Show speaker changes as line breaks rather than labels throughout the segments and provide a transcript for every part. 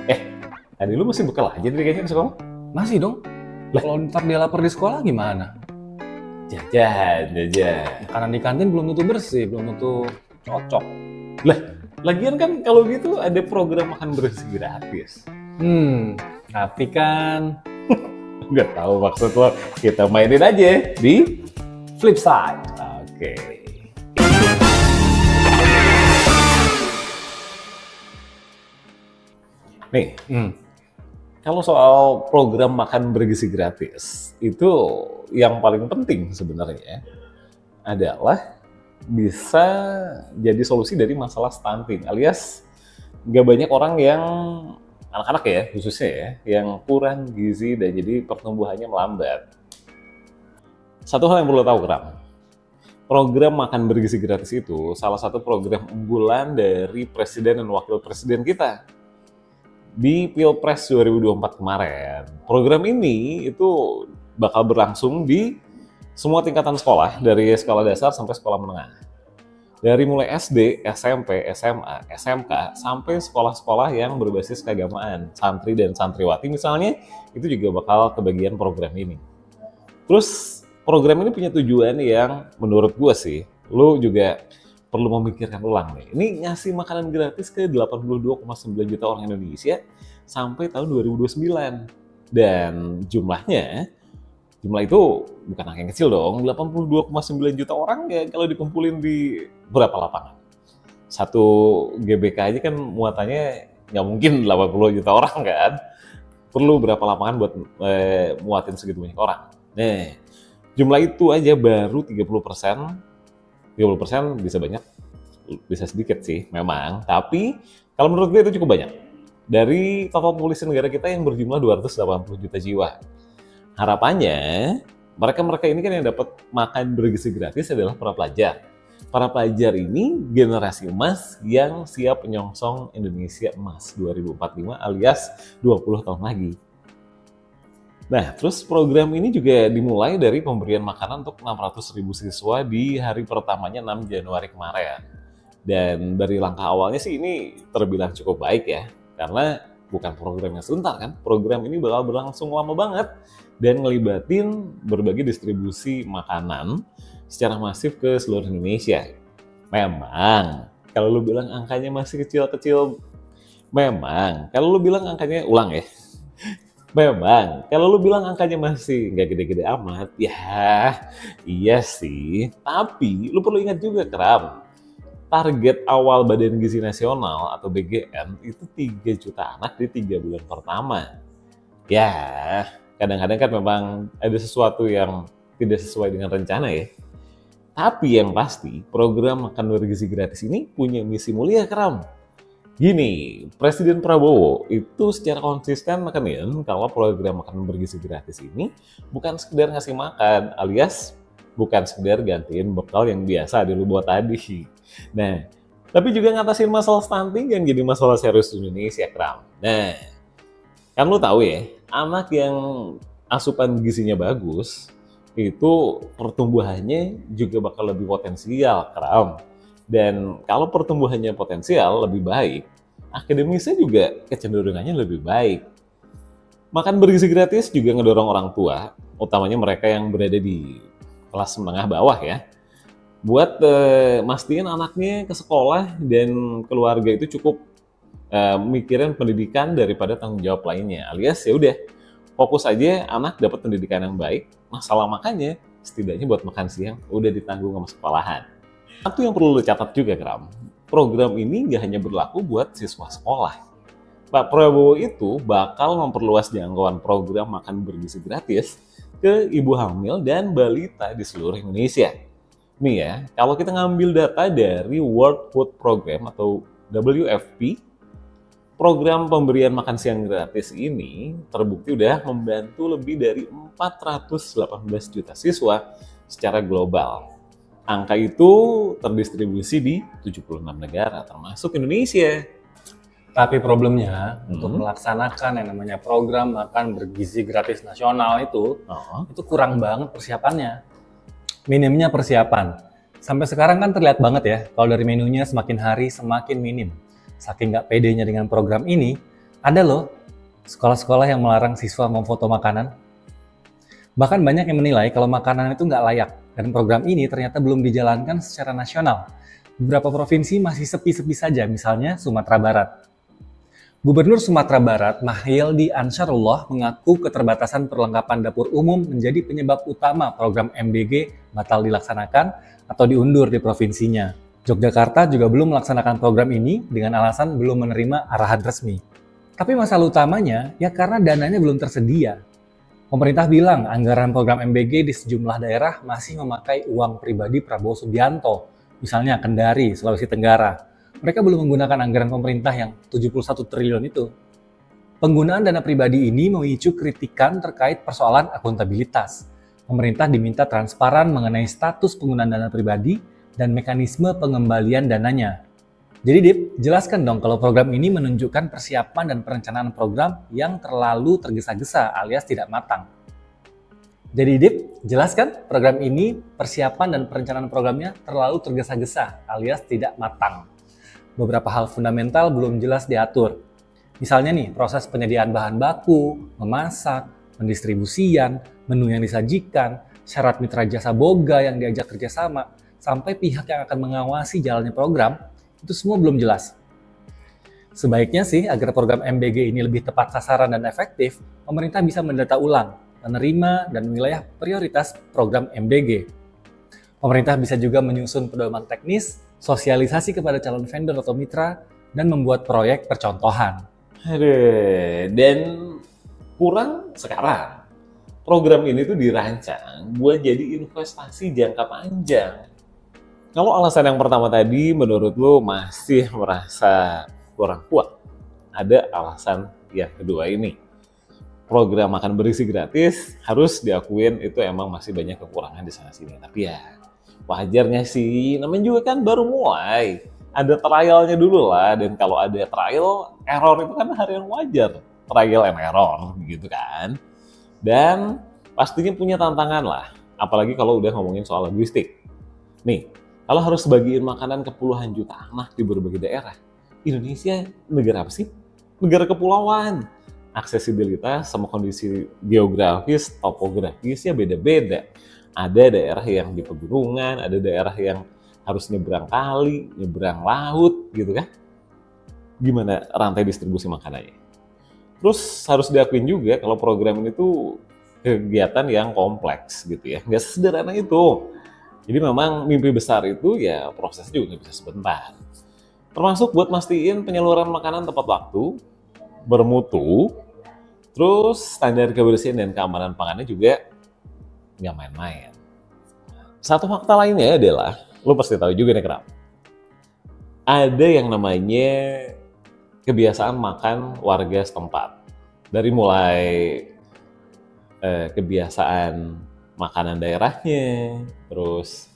Eh, tadi lu masih bekal aja dari kayaknya di sekolah?
Masih dong.
Lah?
Kalau ntar dia lapar di sekolah gimana?
Jajan.
Makanan di kantin belum tentu bersih, belum tentu cocok.
Lah, lagian kan kalau gitu ada program makan bersih gratis.
Tapi kan
Nggak tahu maksud lo, kita mainin aja di
flip side.
Oke. Nih, kalau soal program makan bergizi gratis, itu yang paling penting sebenarnya adalah bisa jadi solusi dari masalah stunting, alias nggak banyak orang yang anak-anak ya khususnya ya yang kurang gizi dan jadi pertumbuhannya melambat. Satu hal yang perlu tahu Kram, program makan bergizi gratis itu salah satu program unggulan dari Presiden dan Wakil Presiden kita di Pilpres 2024 kemarin. Program ini itu bakal berlangsung di semua tingkatan sekolah, dari sekolah dasar sampai sekolah menengah. Dari mulai SD, SMP, SMA, SMK, sampai sekolah-sekolah yang berbasis keagamaan, santri dan santriwati misalnya, itu juga bakal kebagian program ini. Terus program ini punya tujuan yang menurut gue sih, lo juga perlu memikirkan ulang nih. Ini ngasih makanan gratis ke 82,9 juta orang Indonesia sampai tahun 2029. Dan jumlah itu bukan angka yang kecil dong, 82,9 juta orang ya kalau dikumpulin di berapa lapangan. Satu GBK aja kan muatannya nggak mungkin 80 juta orang kan. Perlu berapa lapangan buat muatin segitu banyak orang. Nah, jumlah itu aja baru 30%. 30% bisa banyak, bisa sedikit sih memang. Tapi kalau menurut gue itu cukup banyak. Dari total populasi negara kita yang berjumlah 280 juta jiwa. Harapannya, mereka ini kan yang dapat makan bergizi gratis adalah para pelajar. Para pelajar ini generasi emas yang siap menyongsong Indonesia Emas 2045 alias 20 tahun lagi. Nah, terus program ini juga dimulai dari pemberian makanan untuk 600.000 siswa di hari pertamanya 6 Januari kemarin. Dan dari langkah awalnya sih ini terbilang cukup baik ya, karena bukan program yang sebentar kan, program ini bakal berlangsung lama banget dan ngelibatin berbagai distribusi makanan secara masif ke seluruh Indonesia. Memang, kalau lu bilang angkanya masih kecil-kecil, memang. Kalau lu bilang angkanya, ulang ya, memang, kalau lu bilang angkanya masih nggak gede-gede amat, ya iya sih. Tapi lu perlu ingat juga, Kram, target awal Badan Gizi Nasional atau BGN itu 3 juta anak di 3 bulan pertama. Ya, kadang-kadang kan memang ada sesuatu yang tidak sesuai dengan rencana ya. Tapi yang pasti, program makan bergizi gratis ini punya misi mulia, Kram. Gini, Presiden Prabowo itu secara konsisten nekenin kalau program makan bergizi gratis ini bukan sekedar ngasih makan, alias bukan sekedar gantiin bekal yang biasa dulu buat tadi. Nah, tapi juga ngatasin masalah stunting yang jadi masalah serius di Indonesia, Kram. Nah, kan lu tahu ya, anak yang asupan gizinya bagus, itu pertumbuhannya juga bakal lebih potensial, Kram. Dan kalau pertumbuhannya potensial lebih baik, akademisnya juga kecenderungannya lebih baik. Makan bergizi gratis juga ngedorong orang tua, utamanya mereka yang berada di kelas menengah bawah ya, buat mastiin anaknya ke sekolah dan keluarga itu cukup mikirin pendidikan daripada tanggung jawab lainnya. Alias ya udah, fokus aja anak dapat pendidikan yang baik, masalah makannya setidaknya buat makan siang udah ditanggung sama sekolahan. Satu yang perlu lo catat juga, Kram, program ini nggak hanya berlaku buat siswa sekolah. Pak Prabowo itu bakal memperluas jangkauan program makan bergizi gratis ke ibu hamil dan balita di seluruh Indonesia. Nih ya, kalau kita ngambil data dari World Food Program atau WFP, program pemberian makan siang gratis ini terbukti udah membantu lebih dari 418 juta siswa secara global. Angka itu terdistribusi di 76 negara, termasuk Indonesia.
Tapi problemnya untuk melaksanakan yang namanya program makan bergizi gratis nasional itu kurang banget persiapannya. Minimnya persiapan. Sampai sekarang kan terlihat banget ya, kalau dari menunya semakin hari semakin minim. Saking nggak pedenya dengan program ini, Ada loh sekolah-sekolah yang melarang siswa memfoto makanan. Bahkan banyak yang menilai kalau makanan itu nggak layak, dan program ini ternyata belum dijalankan secara nasional. Beberapa provinsi masih sepi-sepi saja, misalnya Sumatera Barat. Gubernur Sumatera Barat, Mahyildi Ansarullah, mengaku keterbatasan perlengkapan dapur umum menjadi penyebab utama program MBG batal dilaksanakan atau diundur di provinsinya. Yogyakarta juga belum melaksanakan program ini dengan alasan belum menerima arahan resmi. Tapi masalah utamanya ya karena dananya belum tersedia. Pemerintah bilang anggaran program MBG di sejumlah daerah masih memakai uang pribadi Prabowo Subianto, misalnya Kendari, Sulawesi Tenggara. Mereka belum menggunakan anggaran pemerintah yang 71 triliun itu. Penggunaan dana pribadi ini memicu kritikan terkait persoalan akuntabilitas. Pemerintah diminta transparan mengenai status penggunaan dana pribadi dan mekanisme pengembalian dananya. Jadi Dip, jelaskan dong kalau program ini menunjukkan persiapan dan perencanaan program yang terlalu tergesa-gesa alias tidak matang. Jadi Dip, jelaskan program ini persiapan dan perencanaan programnya terlalu tergesa-gesa alias tidak matang. Beberapa hal fundamental belum jelas diatur. Misalnya nih, proses penyediaan bahan baku, memasak, pendistribusian, menu yang disajikan, syarat mitra jasa boga yang diajak kerjasama, sampai pihak yang akan mengawasi jalannya program, itu semua belum jelas. Sebaiknya sih, agar program MBG ini lebih tepat sasaran dan efektif, pemerintah bisa mendata ulang, penerima, dan wilayah prioritas program MBG. Pemerintah bisa juga menyusun pedoman teknis, sosialisasi kepada calon vendor atau mitra, dan membuat proyek percontohan.
Dan kurang sekarang. Program ini tuh dirancang buat jadi investasi jangka panjang. Kalau alasan yang pertama tadi menurut lo masih merasa kurang kuat, ada alasan yang kedua ini. Program makan bergizi gratis harus diakuin itu emang masih banyak kekurangan di sana-sini. Tapi ya wajarnya sih, namanya juga kan baru mulai. Ada trialnya dulu lah, dan kalau ada trial, error itu kan hal yang wajar. Trial and error gitu kan. Dan pastinya punya tantangan lah, apalagi kalau udah ngomongin soal logistik. Nih, kalau harus bagiin makanan ke puluhan juta anak di berbagai daerah, Indonesia negara apa sih? Negara kepulauan. Aksesibilitas sama kondisi geografis, topografisnya beda-beda. Ada daerah yang di pegunungan, ada daerah yang harus nyebrang kali, nyebrang laut gitu kan. Gimana rantai distribusi makanannya? Terus harus diakuin juga kalau program ini tuh kegiatan yang kompleks gitu ya. Nggak sesederhana itu. Jadi memang mimpi besar itu ya prosesnya juga nggak bisa sebentar. Termasuk buat mastiin penyaluran makanan tepat waktu, bermutu, terus standar kebersihan dan keamanan pangannya juga nggak main-main. Satu fakta lainnya adalah, lo pasti tahu juga nih kenapa. Ada yang namanya kebiasaan makan warga setempat. Dari mulai kebiasaan makanan daerahnya, terus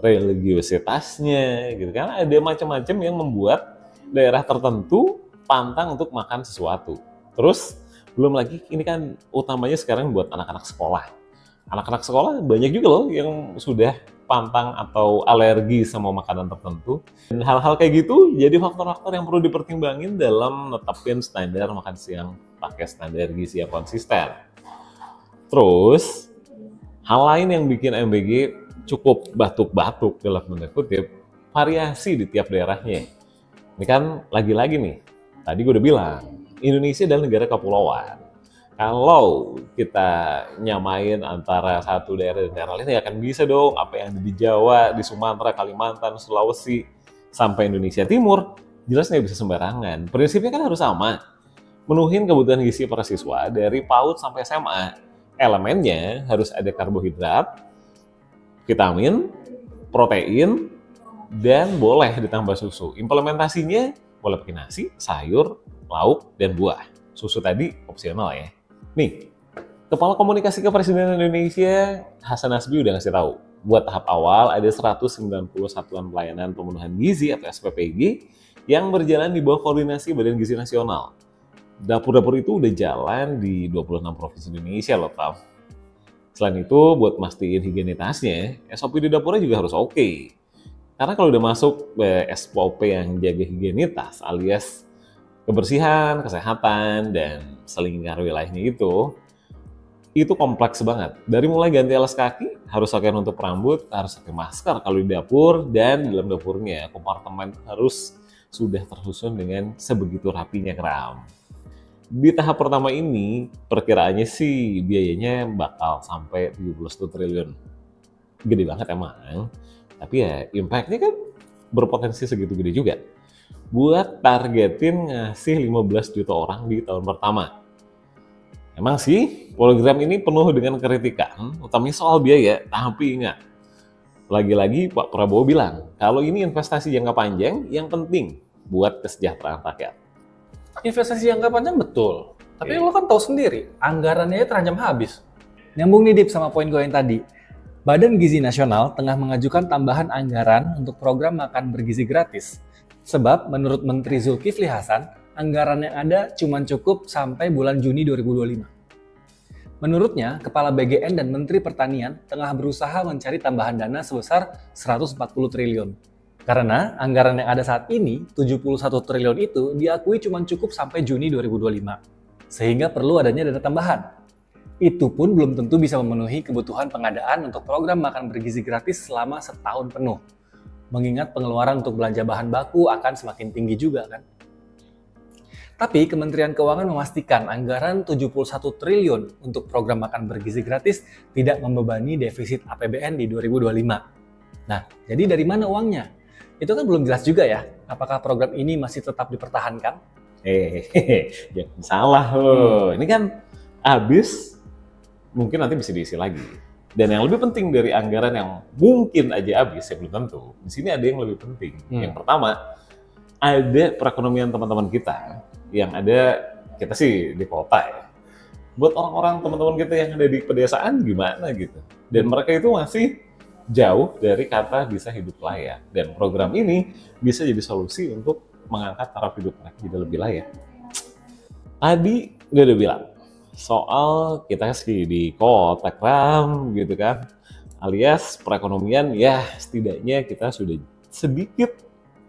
religiositasnya gitu kan, ada macam-macam yang membuat daerah tertentu pantang untuk makan sesuatu. Terus belum lagi ini kan utamanya sekarang buat anak-anak sekolah. Anak-anak sekolah banyak juga loh yang sudah pantang atau alergi sama makanan tertentu. Dan hal-hal kayak gitu jadi faktor-faktor yang perlu dipertimbangin dalam netapin standar makan siang pakai standar gizi yang konsisten. Terus hal lain yang bikin MBG cukup batuk-batuk dalam tanda kutip, variasi di tiap daerahnya. Ini kan lagi-lagi nih, tadi gue udah bilang, Indonesia adalah negara kepulauan. Kalau kita nyamain antara satu daerah dan daerah lain, ya akan bisa dong apa yang ada di Jawa, di Sumatera, Kalimantan, Sulawesi, sampai Indonesia Timur, jelas nggak bisa sembarangan. Prinsipnya kan harus sama, menuhin kebutuhan gizi para siswa dari PAUD sampai SMA. Elemennya harus ada karbohidrat, vitamin, protein, dan boleh ditambah susu. Implementasinya boleh pakai nasi, sayur, lauk, dan buah. Susu tadi opsional ya. Nih, Kepala Komunikasi Kepresidenan Indonesia, Hasan Nasbi udah ngasih tahu. Buat tahap awal ada 190 satuan pelayanan pemenuhan gizi atau SPPG yang berjalan di bawah koordinasi Badan Gizi Nasional. Dapur-dapur itu udah jalan di 26 provinsi Indonesia loh, Tam. Selain itu, buat mastiin higienitasnya, SOP di dapurnya juga harus oke. Karena kalau udah masuk SOP yang jaga higienitas alias kebersihan, kesehatan, dan selingkar wilayahnya itu kompleks banget. Dari mulai ganti alas kaki, harus pakai nutup rambut, harus pakai masker kalau di dapur, dan di dalam dapurnya kompartemen harus sudah tersusun dengan sebegitu rapinya Kram. Di tahap pertama ini, perkiraannya sih biayanya bakal sampai 71 triliun. Gede banget emang, tapi ya impact-nya kan berpotensi segitu gede juga. Buat targetin ngasih 15 juta orang di tahun pertama. Emang sih, program ini penuh dengan kritikan, utamanya soal biaya, tapi ingat, lagi-lagi Pak Prabowo bilang, kalau ini investasi jangka panjang, yang penting buat kesejahteraan rakyat.
Investasi jangka panjang betul, tapi lo kan tahu sendiri, anggarannya terancam habis. Nyambung nih Dip sama poin gue yang tadi. Badan Gizi Nasional tengah mengajukan tambahan anggaran untuk program makan bergizi gratis. Sebab menurut Menteri Zulkifli Hasan, anggaran yang ada cuma cukup sampai bulan Juni 2025. Menurutnya, Kepala BGN dan Menteri Pertanian tengah berusaha mencari tambahan dana sebesar 140 triliun. Karena anggaran yang ada saat ini, 71 triliun itu diakui cuma cukup sampai Juni 2025. Sehingga perlu adanya dana tambahan. Itu pun belum tentu bisa memenuhi kebutuhan pengadaan untuk program makan bergizi gratis selama setahun penuh. Mengingat pengeluaran untuk belanja bahan baku akan semakin tinggi juga kan. Tapi Kementerian Keuangan memastikan anggaran 71 triliun untuk program makan bergizi gratis tidak membebani defisit APBN di 2025. Nah, jadi dari mana uangnya? Itu kan belum jelas juga ya, apakah program ini masih tetap dipertahankan?
Jangan salah loh. Ini kan habis, mungkin nanti bisa diisi lagi. Dan yang lebih penting dari anggaran yang mungkin aja habis, ya belum tentu. Di sini ada yang lebih penting. Yang pertama, ada perekonomian teman-teman kita yang ada, kita sih di kota ya. Buat orang-orang teman-teman kita yang ada di pedesaan gimana gitu. Dan mereka itu masih jauh dari kata bisa hidup layak. Dan program ini bisa jadi solusi untuk mengangkat taraf hidup mereka jadi lebih layak. Tadi gue udah bilang soal kita sih di kota Kram gitu kan. Alias perekonomian ya setidaknya kita sudah sedikit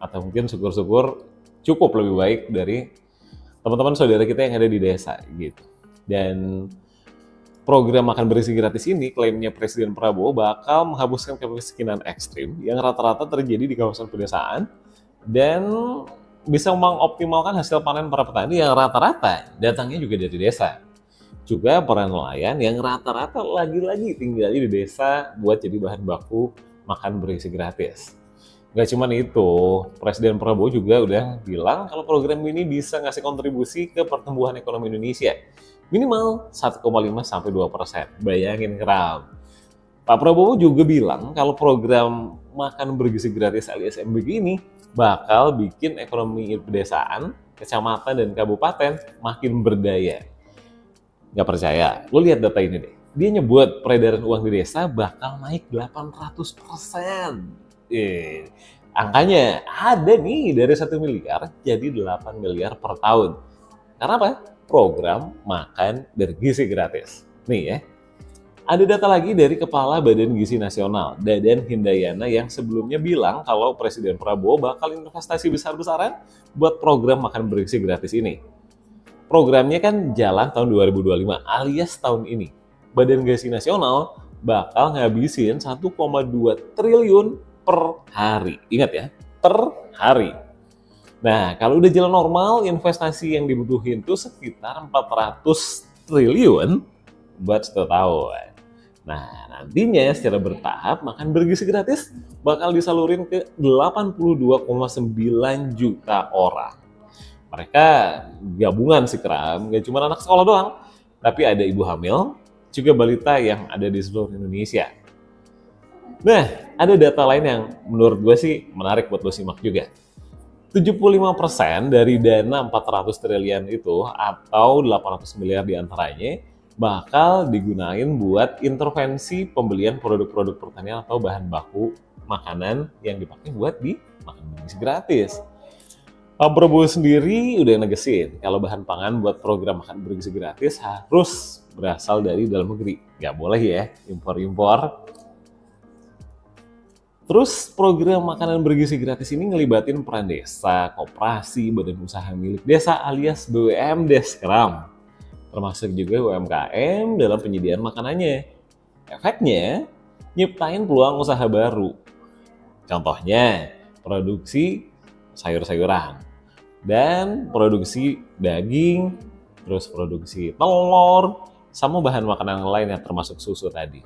atau mungkin syukur-syukur cukup lebih baik dari teman-teman saudara kita yang ada di desa gitu. Dan program makan bergizi gratis ini klaimnya Presiden Prabowo bakal menghapuskan kemiskinan ekstrim yang rata-rata terjadi di kawasan pedesaan dan bisa mengoptimalkan hasil panen para petani yang rata-rata datangnya juga dari desa. Juga para nelayan yang rata-rata lagi-lagi tinggalnya di desa buat jadi bahan baku makan bergizi gratis. Gak cuma itu, Presiden Prabowo juga udah bilang kalau program ini bisa ngasih kontribusi ke pertumbuhan ekonomi Indonesia. Minimal 1,5 sampai 2%. Bayangin Kram. Pak Prabowo juga bilang kalau program makan bergizi gratis alias MBG ini bakal bikin ekonomi pedesaan, kecamatan, dan kabupaten makin berdaya. Gak percaya? Lo lihat data ini deh. Dia nyebut peredaran uang di desa bakal naik 800%. Angkanya ada nih dari 1 miliar jadi 8 miliar per tahun. Karena apa? Program makan bergizi gratis. Nih ya, ada data lagi dari Kepala Badan Gizi Nasional, Dadan Hindayana, yang sebelumnya bilang kalau Presiden Prabowo bakal investasi besar-besaran buat program makan bergizi gratis ini. Programnya kan jalan tahun 2025 alias tahun ini. Badan Gizi Nasional bakal ngabisin 1,2 triliun per hari. Ingat ya, per hari. Nah, kalau udah jalan normal, investasi yang dibutuhin tuh sekitar 400 triliun buat 1 tahun. Nah, nantinya secara bertahap makan bergizi gratis bakal disalurin ke 82,9 juta orang. Mereka gabungan sih Kram, gak cuma anak sekolah doang, tapi ada ibu hamil, juga balita yang ada di seluruh Indonesia. Nah, ada data lain yang menurut gue sih menarik buat lo simak juga. 75% dari dana 400 triliun itu atau 800 miliar diantaranya bakal digunain buat intervensi pembelian produk-produk pertanian atau bahan baku makanan yang dipakai buat di makan bergizi gratis. Pak Prabowo sendiri udah negesin kalau bahan pangan buat program makan bergizi gratis harus berasal dari dalam negeri. Nggak boleh ya impor-impor. Terus program makanan bergizi gratis ini ngelibatin peran desa, koperasi, badan usaha milik desa alias BUMDes-Kram, termasuk juga UMKM dalam penyediaan makanannya. Efeknya, nyiptain peluang usaha baru. Contohnya, produksi sayur-sayuran, dan produksi daging, terus produksi telur, sama bahan makanan lain yang termasuk susu tadi.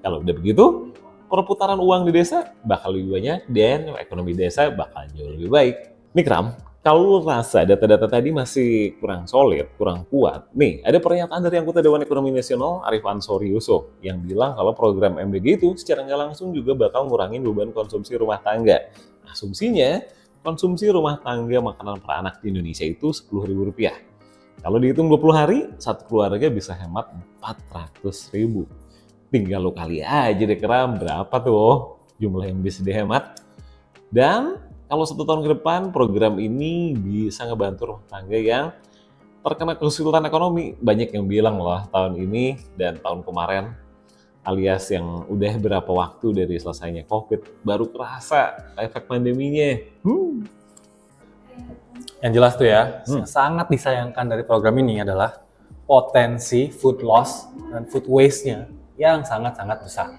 Kalau udah begitu, perputaran uang di desa bakal lebih banyak dan ekonomi desa bakal jauh lebih baik. Nih Kram, kalau rasa data-data tadi masih kurang solid, kurang kuat, nih ada pernyataan dari anggota Dewan Ekonomi Nasional Arif Ansori Yusuf yang bilang kalau program MBG itu secara nggak langsung juga bakal ngurangin beban konsumsi rumah tangga. Asumsinya, konsumsi rumah tangga makanan per anak di Indonesia itu Rp10.000. Kalau dihitung 20 hari, satu keluarga bisa hemat Rp400.000. Tinggal lo kali aja deh Kram, berapa tuh jumlah yang bisa dihemat. Dan kalau 1 tahun ke depan, program ini bisa ngebantu rumah tangga yang terkena kesulitan ekonomi. Banyak yang bilang loh tahun ini dan tahun kemarin, alias yang udah berapa waktu dari selesainya COVID, baru kerasa efek pandeminya.
Yang jelas tuh ya, yang sangat disayangkan dari program ini adalah potensi food loss dan food waste-nya yang sangat-sangat besar.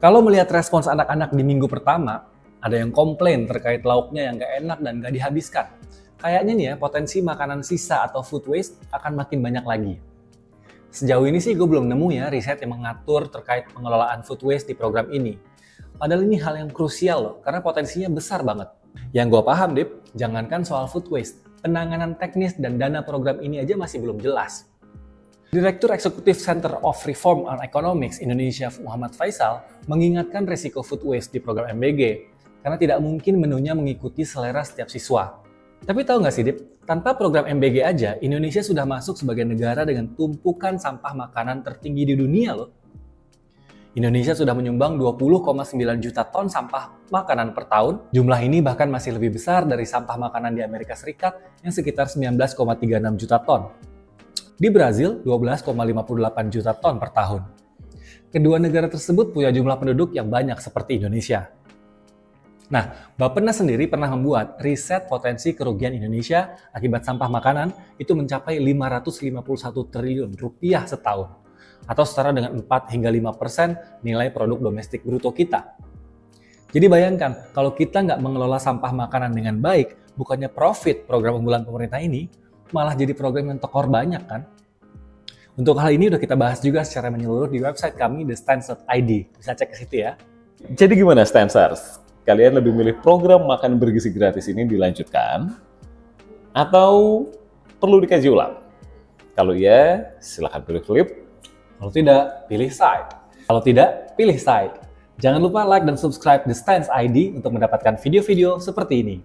Kalau melihat respons anak-anak di minggu pertama, ada yang komplain terkait lauknya yang gak enak dan gak dihabiskan. Kayaknya nih ya, potensi makanan sisa atau food waste akan makin banyak lagi. Sejauh ini sih gue belum nemu ya riset yang mengatur terkait pengelolaan food waste di program ini. Padahal ini hal yang krusial loh, karena potensinya besar banget. Yang gue paham, Dip, jangankan soal food waste, penanganan teknis dan dana program ini aja masih belum jelas. Direktur Eksekutif Center of Reform on Economics Indonesia Muhammad Faisal mengingatkan risiko food waste di program MBG karena tidak mungkin menunya mengikuti selera setiap siswa. Tapi tahu nggak sih, Dip, tanpa program MBG aja, Indonesia sudah masuk sebagai negara dengan tumpukan sampah makanan tertinggi di dunia loh. Indonesia sudah menyumbang 20,9 juta ton sampah makanan per tahun. Jumlah ini bahkan masih lebih besar dari sampah makanan di Amerika Serikat yang sekitar 19,36 juta ton. Di Brazil, 12,58 juta ton per tahun. Kedua negara tersebut punya jumlah penduduk yang banyak seperti Indonesia. Nah, Bappenas sendiri pernah membuat riset potensi kerugian Indonesia akibat sampah makanan itu mencapai 551 triliun rupiah setahun, atau setara dengan 4 hingga 5% nilai produk domestik bruto kita. Jadi bayangkan, kalau kita nggak mengelola sampah makanan dengan baik, bukannya profit program unggulan pemerintah ini, malah jadi program yang tekor banyak kan? Untuk hal ini udah kita bahas juga secara menyeluruh di website kami, thestance.id. Bisa cek ke situ ya.
Jadi gimana Stancers? Kalian lebih milih program makan bergizi gratis ini dilanjutkan? Atau perlu dikaji ulang? Kalau iya, silahkan pilih klip.
Kalau tidak, pilih side. Kalau tidak, pilih side. Jangan lupa like dan subscribe The Stance ID untuk mendapatkan video-video seperti ini.